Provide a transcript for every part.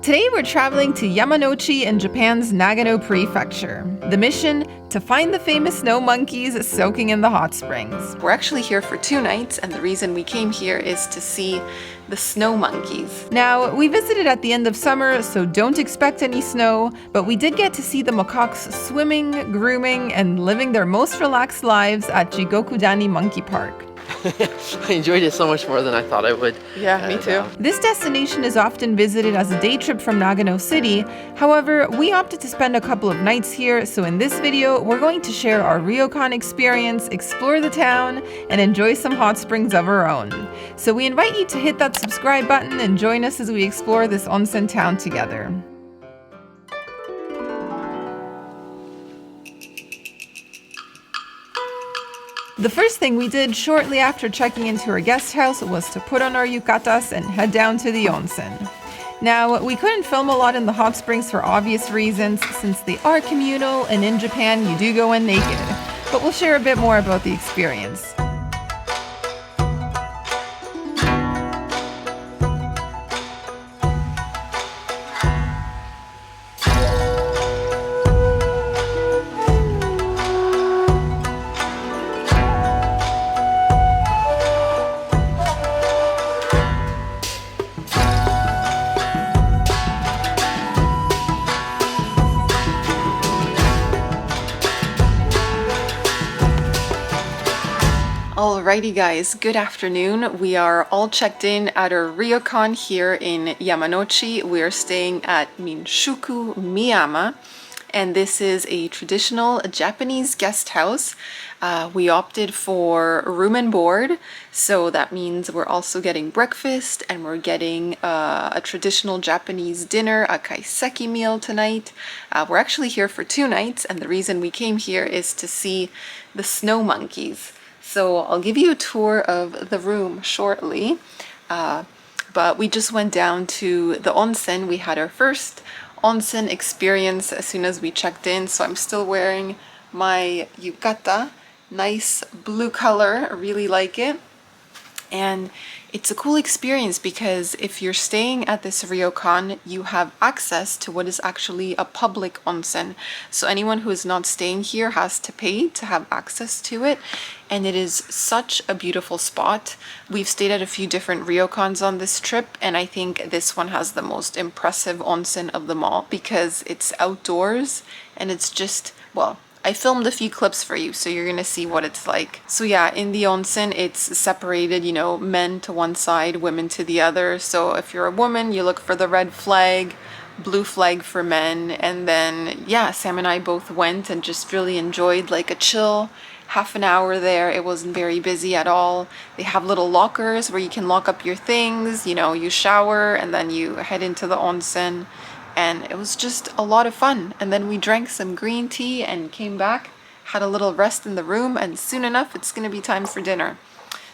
Today we're traveling to Yamanouchi in Japan's Nagano Prefecture. The mission? To find the famous snow monkeys soaking in the hot springs. We're actually here for 2 nights, and the reason we came here is to see the snow monkeys. Now, we visited at the end of summer, so don't expect any snow, but we did get to see the macaques swimming, grooming, and living their most relaxed lives at Jigokudani Monkey Park. I enjoyed it so much more than I thought I would. Yeah, me too. This destination is often visited as a day trip from Nagano City. However, we opted to spend a couple of nights here, so in this video, we're going to share our ryokan experience, explore the town, and enjoy some hot springs of our own. So we invite you to hit that subscribe button and join us as we explore this onsen town together. The first thing we did shortly after checking into our guest house was to put on our yukatas and head down to the onsen. Now, we couldn't film a lot in the hot springs for obvious reasons, since they are communal and in Japan you do go in naked, but we'll share a bit more about the experience. Alrighty guys, good afternoon. We are all checked in at our ryokan here in Yamanouchi. We are staying at Minshuku Miyama, and this is a traditional Japanese guest house. We opted for room and board, so that means we're also getting breakfast and we're getting a traditional Japanese dinner, a kaiseki meal tonight. We're actually here for 2 nights, and the reason we came here is to see the snow monkeys. So I'll give you a tour of the room shortly, but we just went down to the onsen. We had our first onsen experience as soon as we checked in, so I'm still wearing my yukata, nice blue color, I really like it. And it's a cool experience because if you're staying at this ryokan, you have access to what is actually a public onsen. So anyone who is not staying here has to pay to have access to it. And it is such a beautiful spot. We've stayed at a few different ryokans on this trip, and I think this one has the most impressive onsen of them all because it's outdoors and it's just, well, I filmed a few clips for you, so you're gonna see what it's like. So yeah, in the onsen, it's separated, you know, men to one side, women to the other. So if you're a woman, you look for the red flag, blue flag for men. And then, yeah, Sam and I both went and just really enjoyed like a chill half an hour there. It wasn't very busy at all. They have little lockers where you can lock up your things, you know, you shower and then you head into the onsen. And it was just a lot of fun. And then we drank some green tea and came back, had a little rest in the room, and soon enough it's gonna be time for dinner.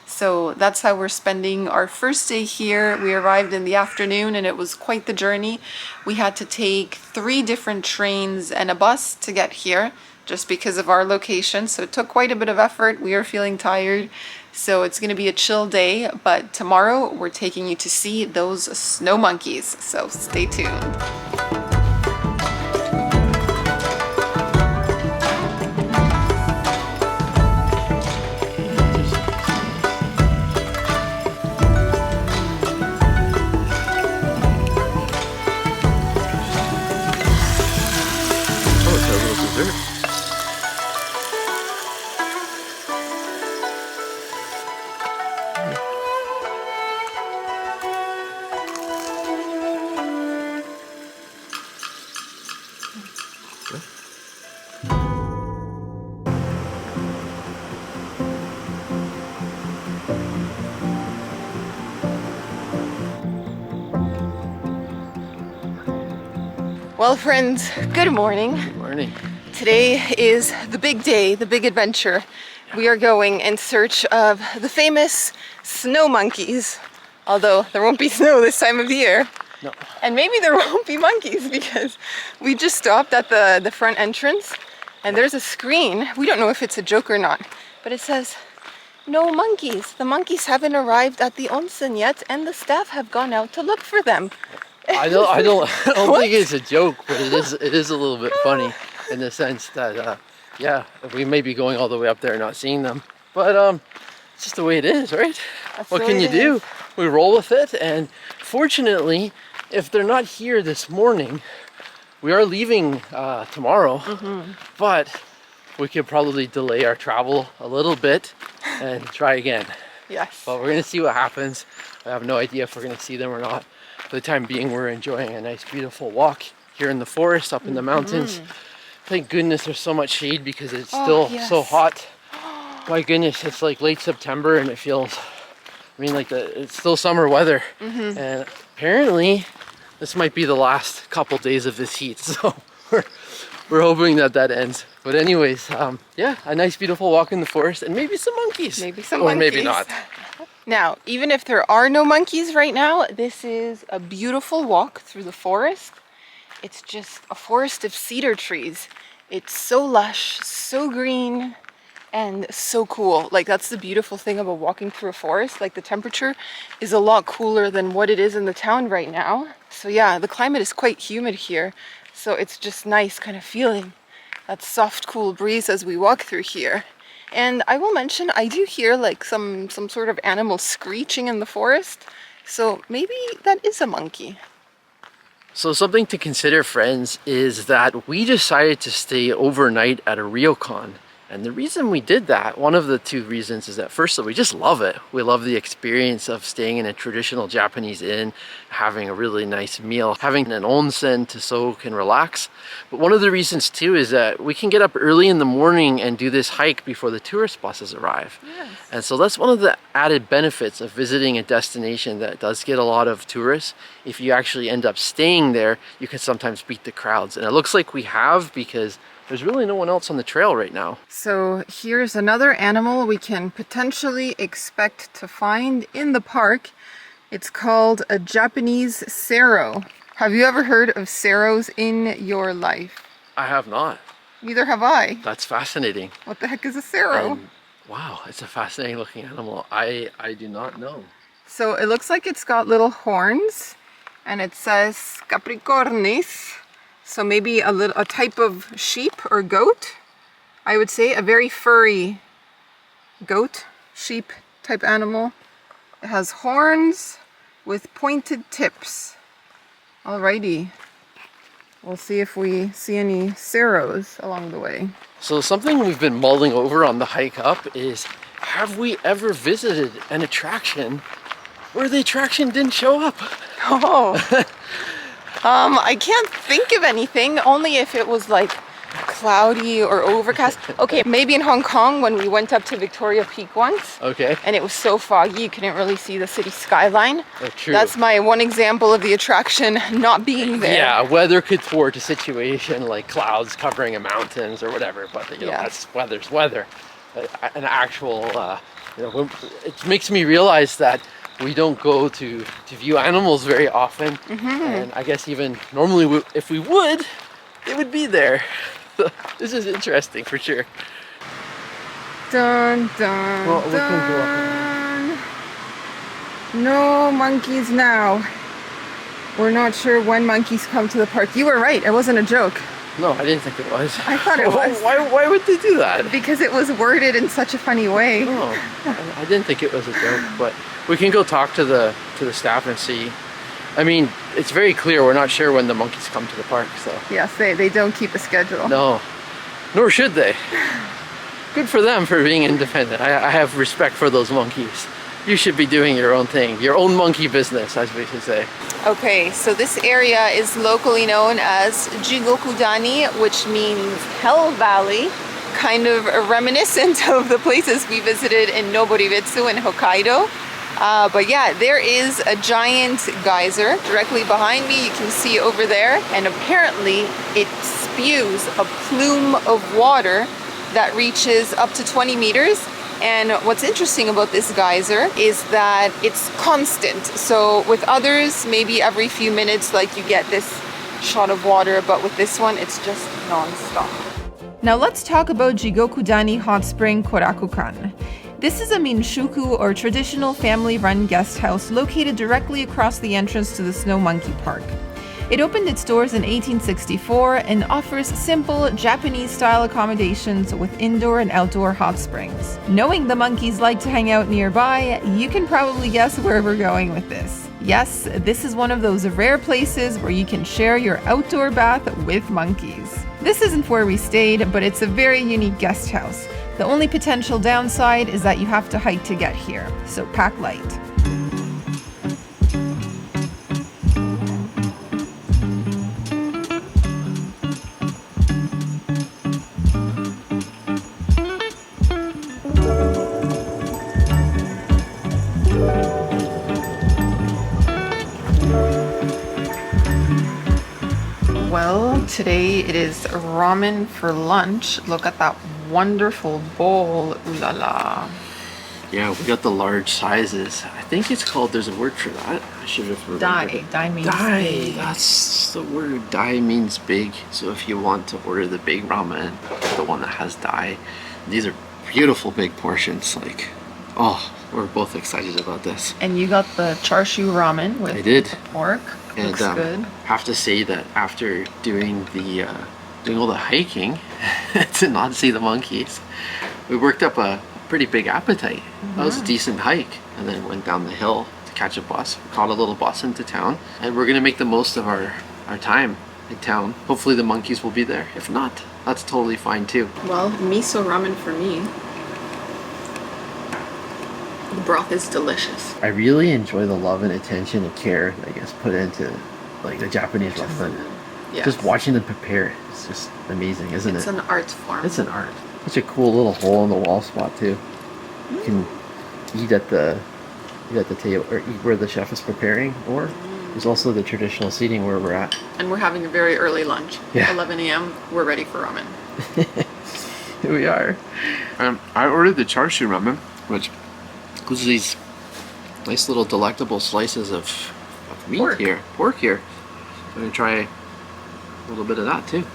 So that's how we're spending our first day here. We arrived in the afternoon and it was quite the journey. We had to take 3 different trains and a bus to get here just because of our location. So it took quite a bit of effort. We are feeling tired. So it's going to be a chill day, but tomorrow we're taking you to see those snow monkeys. So stay tuned. Oh, it's our little dessert. Well, friends, good morning. Good morning. Today is the big day, the big adventure. We are going in search of the famous snow monkeys, although there won't be snow this time of the year. No. And maybe there won't be monkeys because we just stopped at the front entrance and there's a screen. We don't know if it's a joke or not, but it says, "No monkeys. The monkeys haven't arrived at the onsen yet and the staff have gone out to look for them." I don't think it's a joke, but it is a little bit funny in the sense that, yeah, we may be going all the way up there and not seeing them. But it's just the way it is, right? What can you do? We roll with it, and fortunately, if they're not here this morning, we are leaving tomorrow, but we could probably delay our travel a little bit and try again. Yes. But we're gonna see what happens. I have no idea if we're gonna see them or not. For the time being, we're enjoying a nice, beautiful walk here in the forest, up in the mountains. Thank goodness there's so much shade because it's still so hot. My goodness, it's like late September and it feels, I mean, like it's still summer weather. And apparently, this might be the last couple days of this heat. So we're hoping that ends. But anyways, yeah, a nice beautiful walk in the forest and maybe some monkeys. Maybe some or monkeys. maybe not. Now, even if there are no monkeys right now, this is a beautiful walk through the forest. It's just a forest of cedar trees. It's so lush, so green, and so cool. Like, that's the beautiful thing about walking through a forest. Like, the temperature is a lot cooler than what it is in the town right now. So yeah, the climate is quite humid here. So it's just nice kind of feeling that soft, cool breeze as we walk through here. And I will mention, I do hear like some sort of animal screeching in the forest. So maybe that is a monkey. So something to consider, friends, is that we decided to stay overnight at a ryokan. And the reason we did that, one of the two reasons, is that first of all, we just love it. We love the experience of staying in a traditional Japanese inn, having a really nice meal, having an onsen to soak and relax. But one of the reasons too is that we can get up early in the morning and do this hike before the tourist buses arrive. Yes. And so that's one of the added benefits of visiting a destination that does get a lot of tourists. If you actually end up staying there, you can sometimes beat the crowds. And it looks like we have, because there's really no one else on the trail right now. So here's another animal we can potentially expect to find in the park. It's called a Japanese serow. Have you ever heard of serows in your life? I have not. Neither have I. That's fascinating. What the heck is a serow? Wow, it's a fascinating looking animal. I do not know. So it looks like it's got little horns, and it says Capricornis. So maybe a type of sheep or goat. I would say a very furry goat, sheep type animal. It has horns with pointed tips. Alrighty. We'll see if we see any serows along the way. So something we've been mulling over on the hike up is, have we ever visited an attraction where the attraction didn't show up? Oh. I can't think of anything, only if it was like cloudy or overcast. Okay, maybe in Hong Kong when we went up to Victoria Peak once. Okay. And it was so foggy you couldn't really see the city skyline. Oh, true. That's my one example of the attraction not being there. Yeah, weather could thwart a situation like clouds covering a mountains or whatever, but you know, that's weather's weather. An actual, it makes me realize that we don't go to view animals very often, and I guess even normally if we would, they would be there. This is interesting for sure. Dun dun, well, dun. No monkeys now. We're not sure when monkeys come to the park. You were right, it wasn't a joke. No, I didn't think it was. I thought it was. Why would they do that? Because it was worded in such a funny way. Oh, I didn't think it was a joke, but we can go talk to the staff and see. I mean, it's very clear we're not sure when the monkeys come to the park, so. Yes, they don't keep a schedule. No, nor should they. Good for them for being independent. I have respect for those monkeys. You should be doing your own thing, your own monkey business, as we should say. Okay, so this area is locally known as Jigokudani, which means Hell Valley, kind of reminiscent of the places we visited in Noboribetsu in Hokkaido. But yeah, there is a giant geyser directly behind me. You can see over there, and apparently it spews a plume of water that reaches up to 20 meters. And what's interesting about this geyser is that it's constant. So with others, maybe every few minutes, like you get this shot of water, but with this one, it's just non-stop. Now let's talk about Jigokudani Hot Spring Korakukan. This is a Minshuku, or traditional family-run guest house, located directly across the entrance to the Snow Monkey Park. It opened its doors in 1864 and offers simple Japanese-style accommodations with indoor and outdoor hot springs. Knowing the monkeys like to hang out nearby, you can probably guess where we're going with this. Yes, this is one of those rare places where you can share your outdoor bath with monkeys. This isn't where we stayed, but it's a very unique guest house. The only potential downside is that you have to hike to get here, so pack light. Well, today it is ramen for lunch. Look at that wonderful bowl. Ooh la la. Yeah, we got the large sizes. I think it's called, there's a word for that. I should have remembered. Dai. Dai means Dai. big. That's the word. Dai means big. So if you want to order the big ramen, the one that has dai, these are beautiful big portions. Like, oh, we're both excited about this. And you got the charshu ramen with I did. the pork. And Looks good. have to say that after doing all the hiking to not see the monkeys, we worked up a pretty big appetite. That was a decent hike, and then went down the hill to catch a bus. We caught a little bus into town, and we're gonna make the most of our time in town. Hopefully the monkeys will be there. If not, that's totally fine too. Well, miso ramen for me. The broth is delicious. I really enjoy the love and attention and care, I guess, put into like the Japanese ramen. Yes. Just watching them prepare, it's just amazing, isn't it? It's an art form. It's an art. Such a cool little hole in the wall spot too. You can eat at the table, or eat where the chef is preparing, or there's also the traditional seating where we're at. And we're having a very early lunch. Yeah. 11 a.m. We're ready for ramen. Here we are. I ordered the charshu ramen, which includes these nice little delectable slices of meat pork here. I'm gonna try a little bit of that too.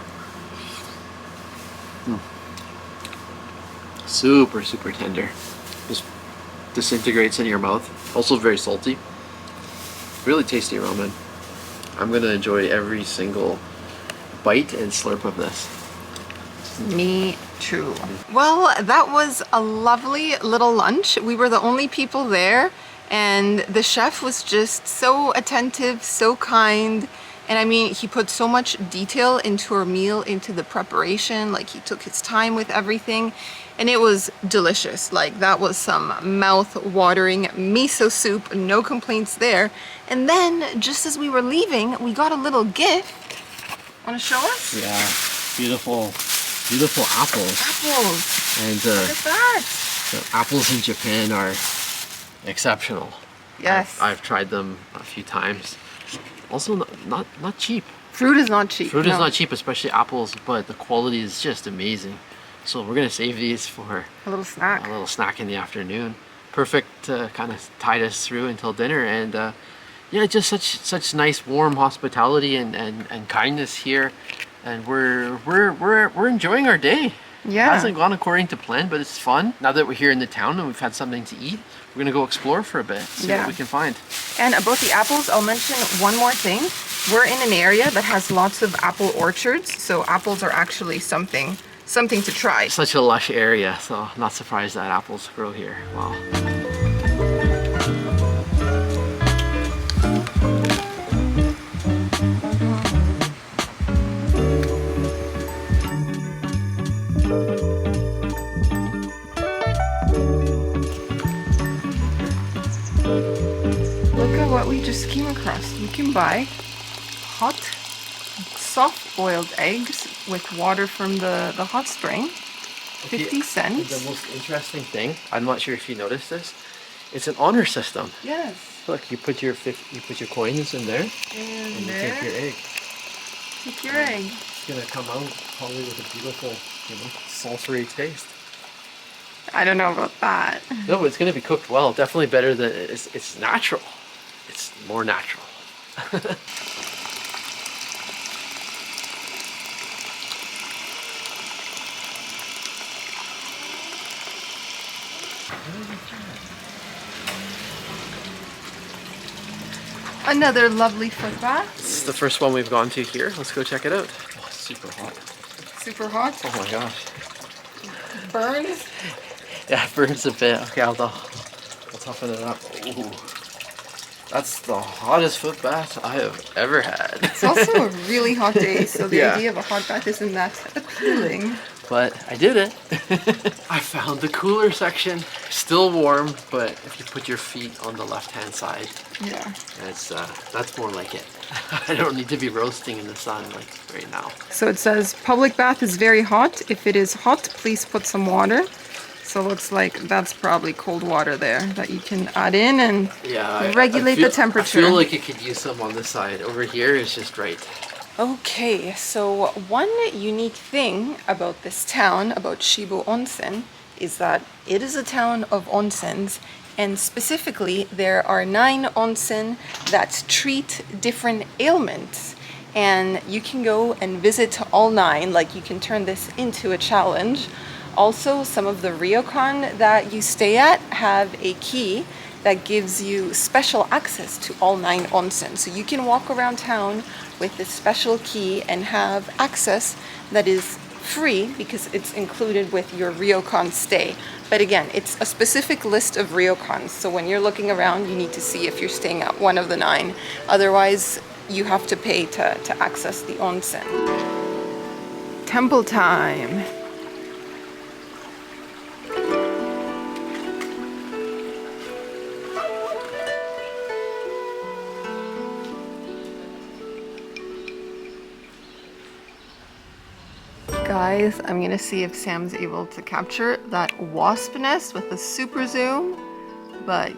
Super, super tender. Just disintegrates in your mouth. Also very salty. Really tasty ramen. I'm gonna enjoy every single bite and slurp of this. Me too. Well, that was a lovely little lunch. We were the only people there, and the chef was just so attentive, so kind. And I mean, he put so much detail into our meal, into the preparation. Like, he took his time with everything, and it was delicious. Like, that was some mouth-watering miso soup, no complaints there. And then, just as we were leaving, we got a little gift. Want to show us? Yeah, beautiful apples. Apples. And Look at that. the apples in Japan are exceptional. Yes. I've tried them a few times. Also not cheap. Fruit is not cheap. Fruit is not cheap, especially apples, but the quality is just amazing. So we're gonna save these for A little snack. a little snack in the afternoon. Perfect to kind of tide us through until dinner. And yeah, just such nice warm hospitality and kindness here. And we're enjoying our day. Yeah. It hasn't gone according to plan, but it's fun. Now that we're here in the town and we've had something to eat, we're gonna go explore for a bit, see what we can find. And about the apples, I'll mention one more thing. We're in an area that has lots of apple orchards, so apples are actually something to try. Such a lush area, so not surprised that apples grow here. Wow. Look at what we just came across. You can buy hot, soft-boiled eggs with water from the hot spring. 50 cents. The most interesting thing, I'm not sure if you noticed this, it's an honor system. Yes. Look, you put your coins in there, And you there. take your egg. Take your egg. It's gonna come out probably with a beautiful, sulfury taste. I don't know about that. No, but it's gonna be cooked well. Definitely better than it's natural. It's more natural. Another lovely footbath. This is the first one we've gone to here. Let's go check it out. Oh, it's super hot. Super hot. Oh my gosh. Burns. Yeah, it burns a bit. Okay, I'll toughen it up. Ooh. That's the hottest foot bath I have ever had. It's also a really hot day, so the Yeah. idea of a hot bath isn't that appealing. But I did it. I found the cooler section. Still warm, but if you put your feet on the left-hand side, Yeah. that's more like it. I don't need to be roasting in the sun like right now. So it says public bath is very hot. If it is hot, please put some water. So it looks like that's probably cold water there that you can add in and regulate the temperature. I feel like it could use some on this side. Over here is just right. Okay, so one unique thing about this town, about Shibu Onsen, is that it is a town of onsens, and specifically there are 9 onsen that treat different ailments. And you can go and visit all 9, like you can turn this into a challenge. Also, some of the ryokan that you stay at have a key that gives you special access to all 9 onsen. So you can walk around town with this special key and have access that is free because it's included with your ryokan stay. But again, it's a specific list of ryokans. So when you're looking around, you need to see if you're staying at one of the 9. Otherwise, you have to pay to access the onsen. Temple time. Guys, I'm gonna see if Sam's able to capture that wasp nest with a super zoom, but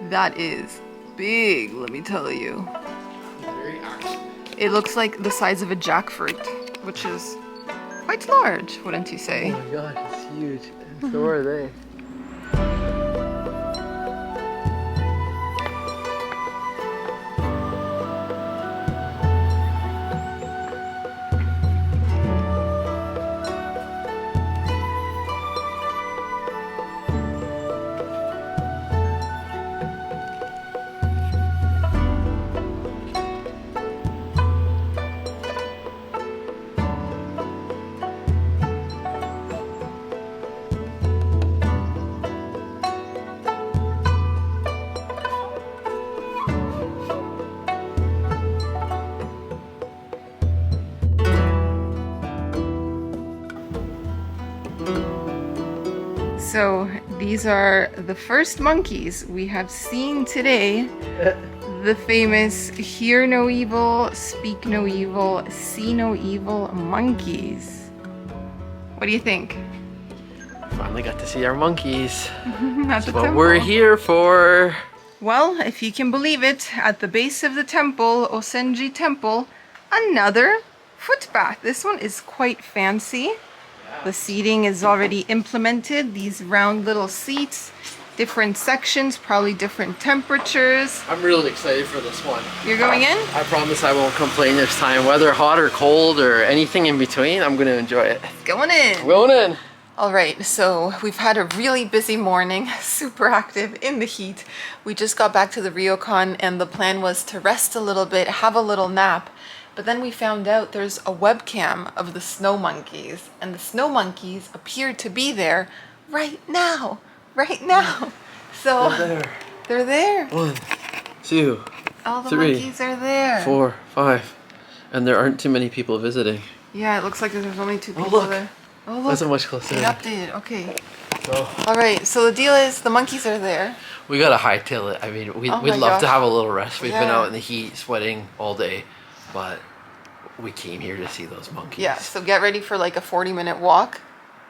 that is big, let me tell you. Very active. It looks like the size of a jackfruit, which is quite large, wouldn't you say? Oh my god, it's huge. And so are they. So these are the first monkeys we have seen today. The famous hear no evil, speak no evil, see no evil monkeys. What do you think? Finally got to see our monkeys. At the What temple. we're here for. Well, if you can believe it, at the base of the temple, Onsenji Temple, another footbath. This one is quite fancy. The seating is already implemented. These round little seats, different sections, probably different temperatures. I'm really excited for this one. You're going in? I promise I won't complain this time. Whether hot or cold or anything in between, I'm going to enjoy it. Going in. Going in. All right, so we've had a really busy morning, super active in the heat. We just got back to the ryokan and the plan was to rest a little bit, have a little nap. But then we found out there's a webcam of the snow monkeys, and the snow monkeys appear to be there right now. So they're there. 1, 2, All the 3, monkeys are there. 4, 5. And there aren't too many people visiting. Yeah, it looks like there's only 2 people look. there. Oh, look. That's a much closer. It updated. Okay. So All right. So the deal is the monkeys are there. we gotta hightail it. I mean, we'd Oh my love to gosh. have a little rest. We've been Yeah. out in the heat, sweating all day, but we came here to see those monkeys. Yeah. So get ready for like a 40-minute walk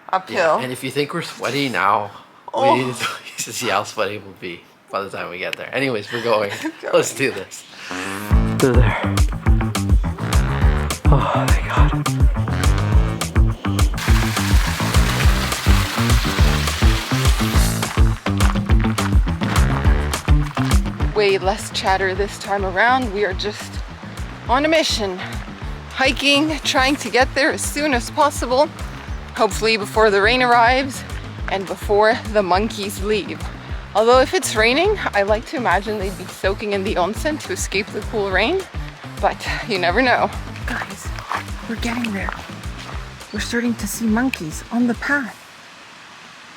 uphill. Yeah, and if you think we're sweaty now, Oh. we need to see how sweaty we'll be by the time we get there. Anyways, we're going. Let's do this. They're there. Oh my god. Way less chatter this time around. We are just on a mission. Hiking, trying to get there as soon as possible. Hopefully before the rain arrives. and before the monkeys leave. Although if it's raining, I like to imagine they'd be soaking in the onsen to escape the cool rain, but you never know. Guys, we're getting there. We're starting to see monkeys on the path.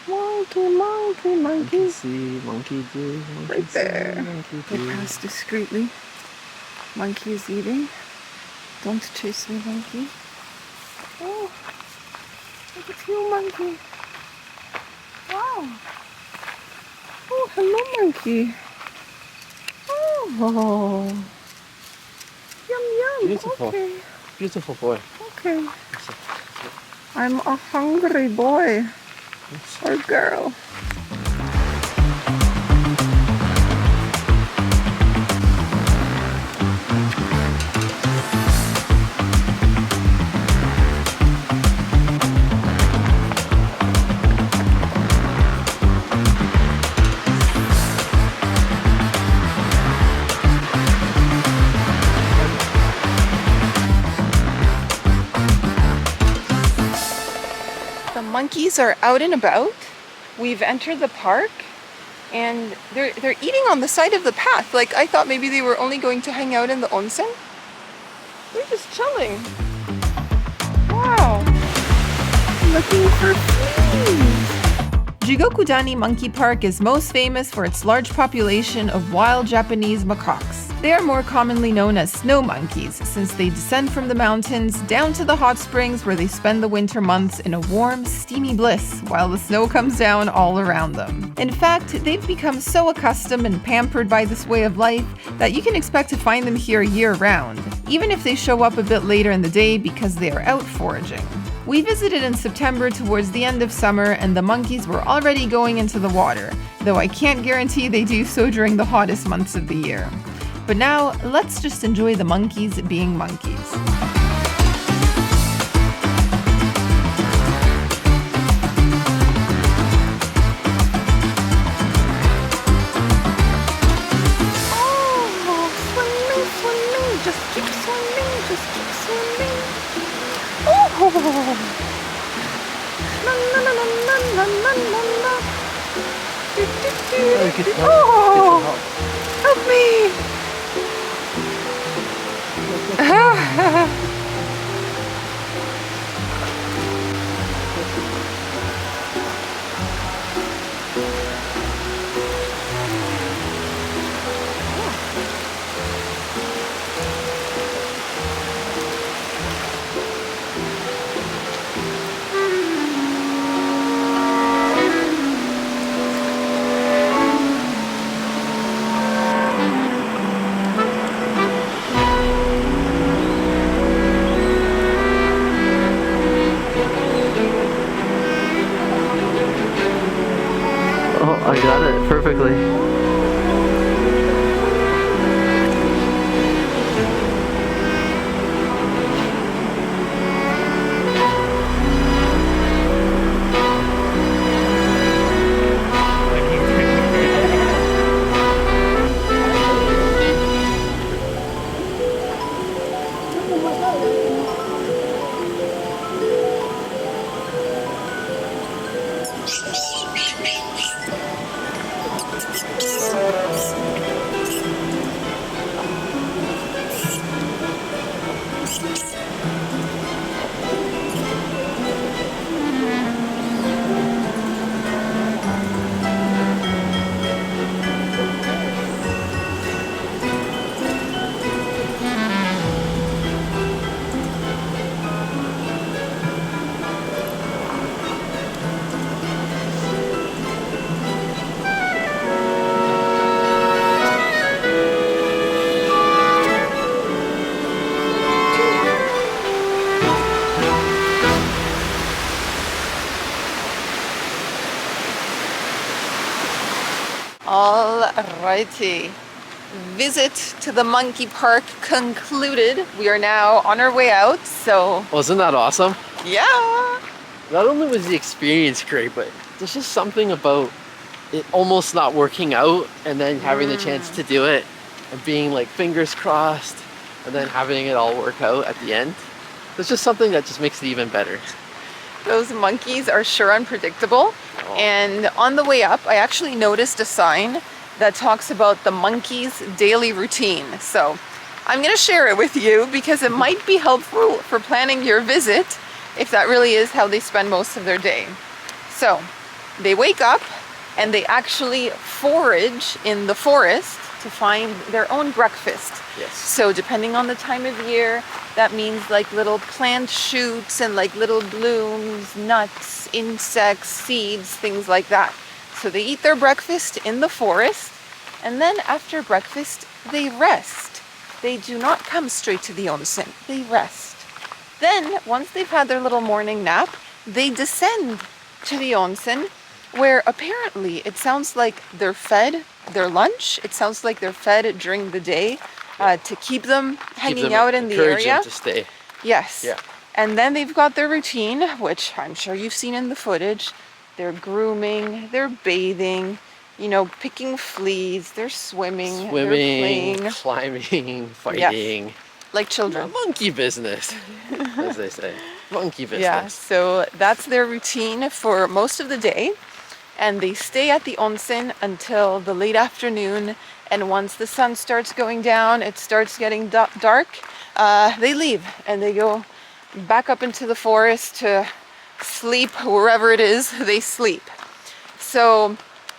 Monkey, monkey, monkey. Monkey see, monkey do, monkey Right there. see, monkey They do. pass discreetly. Monkey is eating. Don't chase me, monkey. Oh, look at you, monkey. Wow. Oh, hello, monkey. Oh, yum, yum. Beautiful. Okay, Beautiful boy. okay. I'm a hungry boy or girl. The monkeys are out and about. We've entered the park and they're eating on the side of the path. Like, I thought maybe they were only going to hang out in the onsen. They're just chilling. Wow. Looking for fleas. Jigokudani Monkey Park is most famous for its large population of wild Japanese macaques. They are more commonly known as snow monkeys since they descend from the mountains down to the hot springs where they spend the winter months in a warm, steamy bliss while the snow comes down all around them. In fact, they've become so accustomed and pampered by this way of life that you can expect to find them here year-round, even if they show up a bit later in the day because they are out foraging. We visited in September towards the end of summer and the monkeys were already going into the water, though I can't guarantee they do so during the hottest months of the year. But now, let's just enjoy the monkeys being monkeys. Oh, swimming, swimming, just keep swimming, just keep swimming. Oh, na na na na na na na na. Do, do, do. Oh, help me! I got it perfectly. Alrighty. Visit to the monkey park concluded. We are now on our way out, so Wasn't that awesome? yeah. Not only was the experience great, but there's just something about it almost not working out and then having the chance to do it and being like fingers crossed and then having it all work out at the end. There's just something that just makes it even better. Those monkeys are sure unpredictable. And on the way up, I actually noticed a sign that talks about the monkeys' daily routine. So I'm going to share it with you because it might be helpful for planning your visit if that really is how they spend most of their day. So they wake up and they actually forage in the forest to find their own breakfast. Yes. So depending on the time of year, that means like little plant shoots and like little blooms, nuts, insects, seeds, things like that. So they eat their breakfast in the forest, and then after breakfast, they rest. They do not come straight to the onsen, they rest. Then, once they've had their little morning nap, they descend to the onsen, where apparently it sounds like they're fed their lunch. It sounds like they're fed during the day to keep them hanging out in the encourage area. them to stay. Yes. Yeah. And then they've got their routine, which I'm sure you've seen in the footage. They're grooming, they're bathing, you know, picking fleas, they're swimming, they're playing. Climbing, fighting. Yes. Like children. Monkey business, as they say. Monkey business. Yeah, so that's their routine for most of the day. And they stay at the onsen until the late afternoon. And once the sun starts going down, it starts getting dark, they leave and they go back up into the forest to sleep wherever it is they sleep. So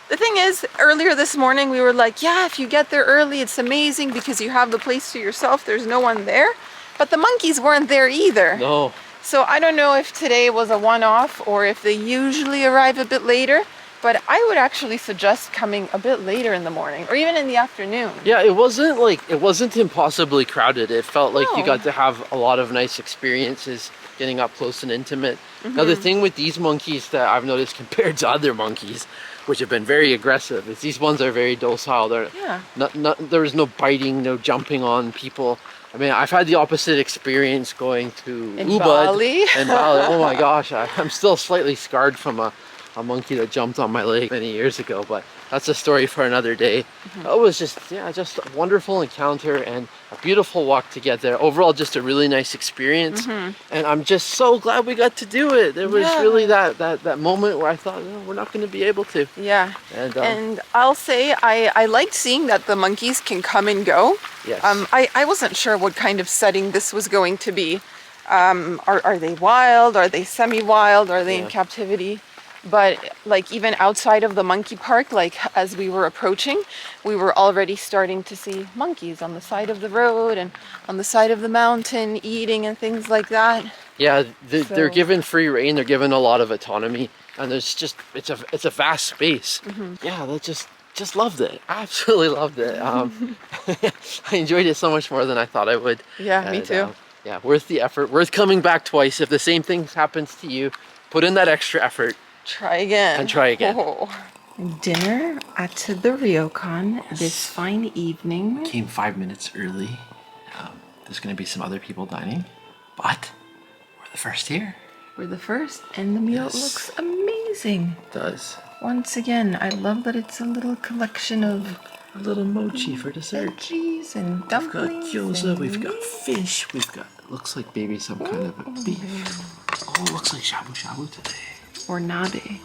the thing is, earlier this morning we were like, yeah, if you get there early, it's amazing because you have the place to yourself. There's no one there. But the monkeys weren't there either. No. So I don't know if today was a one-off or if they usually arrive a bit later. But I would actually suggest coming a bit later in the morning or even in the afternoon. Yeah, it wasn't impossibly crowded. It felt like you No. got to have a lot of nice experiences getting up close and intimate. Now the thing with these monkeys that I've noticed compared to other monkeys, which have been very aggressive, is these ones are very docile. They're there was no biting, no jumping on people. I mean, I've had the opposite experience going to In Ubud Bali? and Bali. Oh my gosh, I'm still slightly scarred from a monkey that jumped on my leg many years ago, but that's a story for another day. It was just a wonderful encounter and a beautiful walk to get there. Overall, just a really nice experience, and I'm just so glad we got to do it. There was really that moment where I thought, no, we're not going to be able to. Yeah. And I'll say I liked seeing that the monkeys can come and go. Yes. I wasn't sure what kind of setting this was going to be. Are they wild? Are they semi-wild? Are they in captivity? But like even outside of the monkey park, like as we were approaching, we were already starting to see monkeys on the side of the road and on the side of the mountain eating and things like that. Yeah, they're given free rein. They're given a lot of autonomy, and there's just it's a vast space. Yeah, that just loved it. Absolutely loved it. I enjoyed it so much more than I thought I would. Yeah, me too. Yeah, worth the effort. Worth coming back twice. If the same thing happens to you, put in that extra effort. Try again. And try again. Oh. Dinner at the ryokan this fine evening. Came 5 minutes early. There's going to be some other people dining, but we're the first here. We're the first, and the meal looks amazing. It does. Once again, I love that it's a little collection of A little mochi for dessert. veggies and dumplings. We've got gyoza, and we've got meat. fish, we've got, looks like maybe some kind of a beef. Oh, looks like shabu shabu today. Or nabe.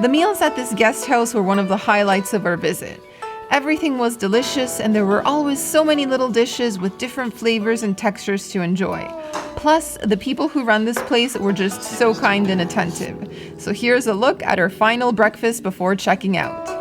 The meals at this guest house were one of the highlights of our visit. Everything was delicious, and there were always so many little dishes with different flavors and textures to enjoy. Plus, the people who run this place were just so kind and attentive. So here's a look at our final breakfast before checking out.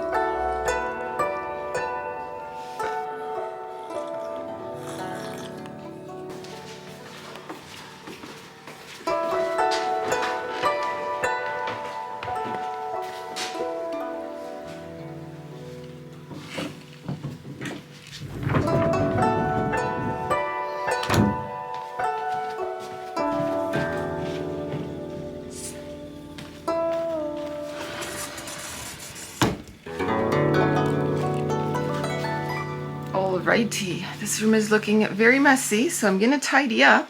Alrighty, this room is looking very messy, so I'm gonna tidy up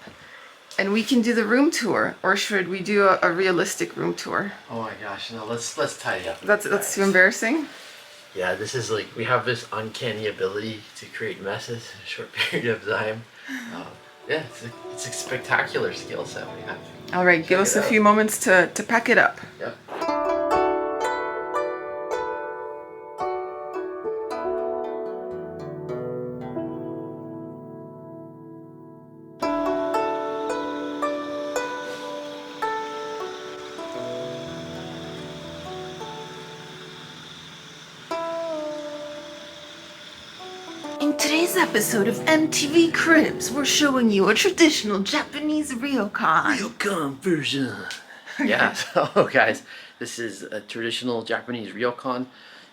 and we can do the room tour. Or should we do a realistic room tour? Oh my gosh, no, let's tidy up. That's too embarrassing? Yeah, this is like, we have this uncanny ability to create messes in a short period of time. Yeah, it's a spectacular skill set we have. Alright, give us a few moments to pack it up. Yep. In today's episode of MTV Cribs, we're showing you a traditional Japanese ryokan. Ryokan version. Yeah, so guys, this is a traditional Japanese ryokan.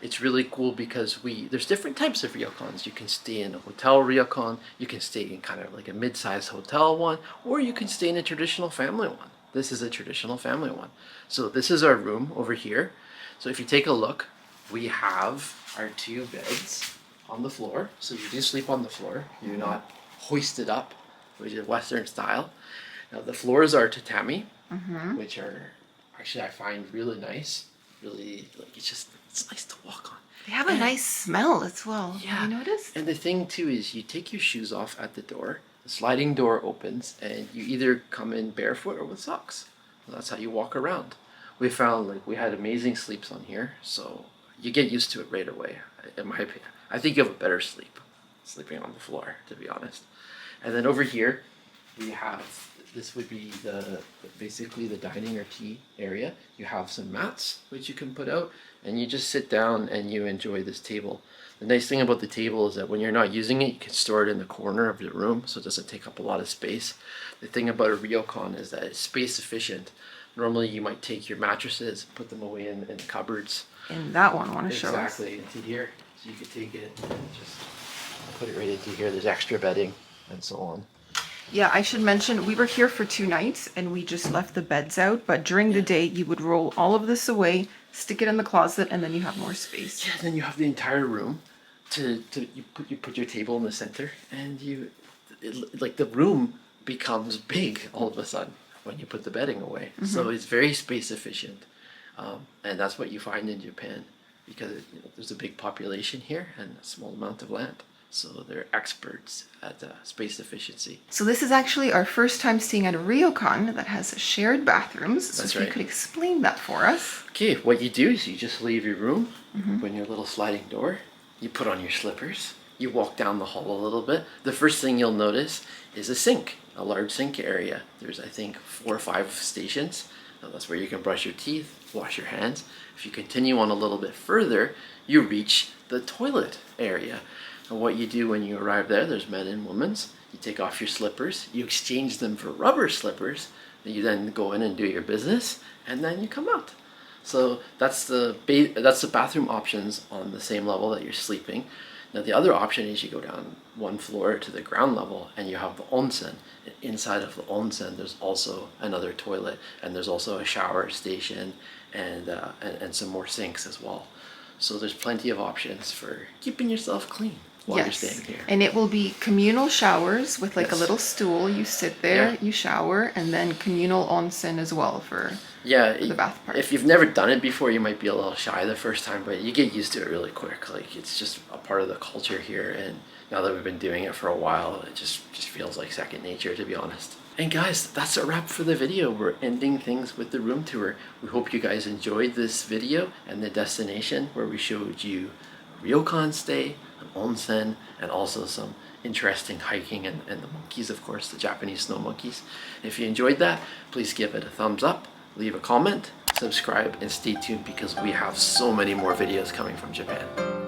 It's really cool because there's different types of ryokans. You can stay in a hotel ryokan, you can stay in kind of like a mid-sized hotel one, or you can stay in a traditional family one. This is a traditional family one. So this is our room over here. So if you take a look, we have our two beds on the floor. So you do sleep on the floor. You're not hoisted up, which is Western style. Now the floors are tatami, which are actually I find really nice. Really, like it's nice to walk on. They have a nice smell as well. Yeah. Have you noticed? And the thing too is you take your shoes off at the door. The sliding door opens, and you either come in barefoot or with socks. That's how you walk around. We found like we had amazing sleeps on here, so you get used to it right away. In my opinion, I think you have a better sleeping on the floor, to be honest. And then over here, we have, this would be basically the dining or tea area. You have some mats, which you can put out, and you just sit down and you enjoy this table. The nice thing about the table is that when you're not using it, you can store it in the corner of the room, so it doesn't take up a lot of space. The thing about a ryokan is that it's space efficient. Normally you might take your mattresses, put them away in the cupboards. And that one, want to show us? Exactly, into here. So you could take it and just put it right into here. There's extra bedding and so on. Yeah, I should mention, we were here for 2 nights and we just left the beds out, but during the day you would roll all of this away, stick it in the closet, and then you have more space. Yeah, then you have the entire room you put your table in the center, and like the room becomes big all of a sudden when you put the bedding away. So it's very space efficient. And that's what you find in Japan, because there's a big population here and a small amount of land. So they're experts at space efficiency. So this is actually our first time staying at a ryokan that has shared bathrooms. So That's if right. you could explain that for us. Okay, what you do is you just leave your room, open your little sliding door, you put on your slippers, you walk down the hall a little bit. The first thing you'll notice is a sink, a large sink area. There's, I think, 4 or 5 stations. That's where you can brush your teeth, wash your hands. If you continue on a little bit further, you reach the toilet area. And what you do when you arrive there's men and women's. You take off your slippers, you exchange them for rubber slippers, and you then go in and do your business, and then you come out. So that's the bathroom options on the same level that you're sleeping. Now the other option is you go down 1 floor to the ground level and you have the onsen. And inside of the onsen there's also another toilet, and there's also a shower station and some more sinks as well. So there's plenty of options for keeping yourself clean while you're staying here. And it will be communal showers with like a Yes. little stool. You sit there, Yeah. you shower, and then communal onsen as well for the bath part. If you've never done it before, you might be a little shy the first time, but you get used to it really quick. Like, it's just a part of the culture here, and now that we've been doing it for a while, it just feels like second nature, to be honest. And guys, that's a wrap for the video. We're ending things with the room tour. We hope you guys enjoyed this video and the destination where we showed you ryokan stay, an onsen, and also some interesting hiking and the monkeys, of course, the Japanese snow monkeys. If you enjoyed that, please give it a thumbs up, leave a comment, subscribe, and stay tuned because we have so many more videos coming from Japan.